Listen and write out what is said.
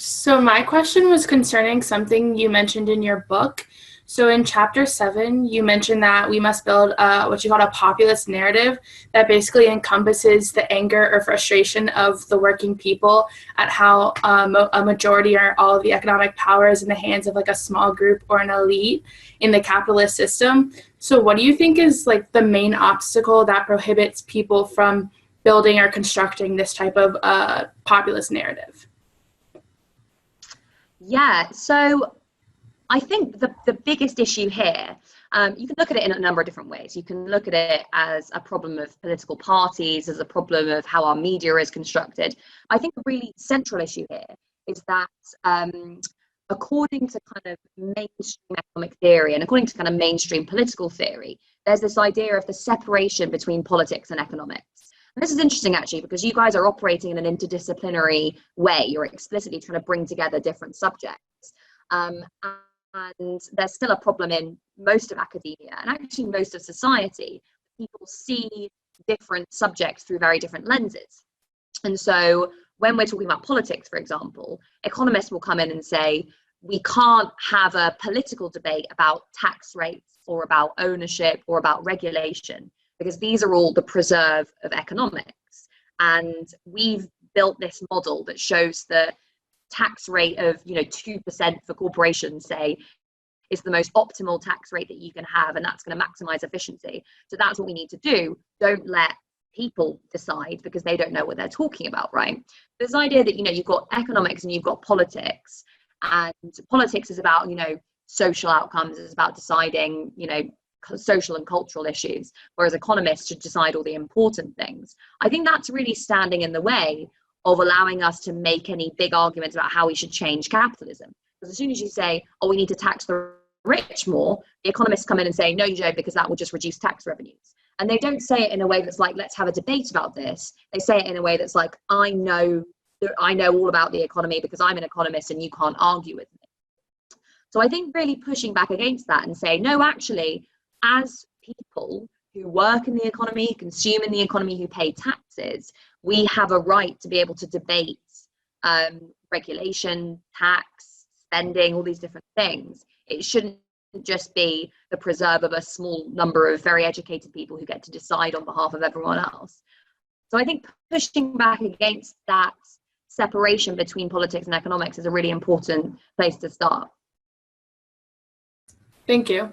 So my question was concerning something you mentioned in your book. So in chapter 7, you mentioned that we must build what you call a populist narrative that basically encompasses the anger or frustration of the working people at how a majority or all of the economic power is in the hands of like a small group or an elite in the capitalist system. So what do you think is like the main obstacle that prohibits people from building or constructing this type of populist narrative? Yeah, so I think the biggest issue here, you can look at it in a number of different ways. You can look at it as a problem of political parties, as a problem of how our media is constructed. I think the really central issue here is that according to kind of mainstream economic theory and according to kind of mainstream political theory, there's this idea of the separation between politics and economics. And this is interesting, actually, because you guys are operating in an interdisciplinary way. You're explicitly trying to bring together different subjects. And there's still a problem in most of academia and actually most of society. People see different subjects through very different lenses. And so when we're talking about politics, for example, economists will come in and say, we can't have a political debate about tax rates or about ownership or about regulation, because these are all the preserve of economics. And we've built this model that shows the tax rate of 2% for corporations, say, is the most optimal tax rate that you can have, and that's going to maximize efficiency. So that's what we need to do. Don't let people decide, because they don't know what they're talking about, right? This idea that you've got economics and you've got politics, and politics is about social outcomes, is about deciding social and cultural issues, whereas economists should decide all the important things. I think that's really standing in the way of allowing us to make any big arguments about how we should change capitalism. Because as soon as you say, oh, we need to tax the rich more, the economists come in and say, no, you don't, because that will just reduce tax revenues. And they don't say it in a way that's like, let's have a debate about this. They say it in a way that's like, I know all about the economy because I'm an economist and you can't argue with me. So I think really pushing back against that and say, no, actually, as people who work in the economy, consume in the economy, who pay taxes, we have a right to be able to debate regulation, tax, spending, all these different things. It shouldn't just be the preserve of a small number of very educated people who get to decide on behalf of everyone else. So I think pushing back against that separation between politics and economics is a really important place to start. Thank you.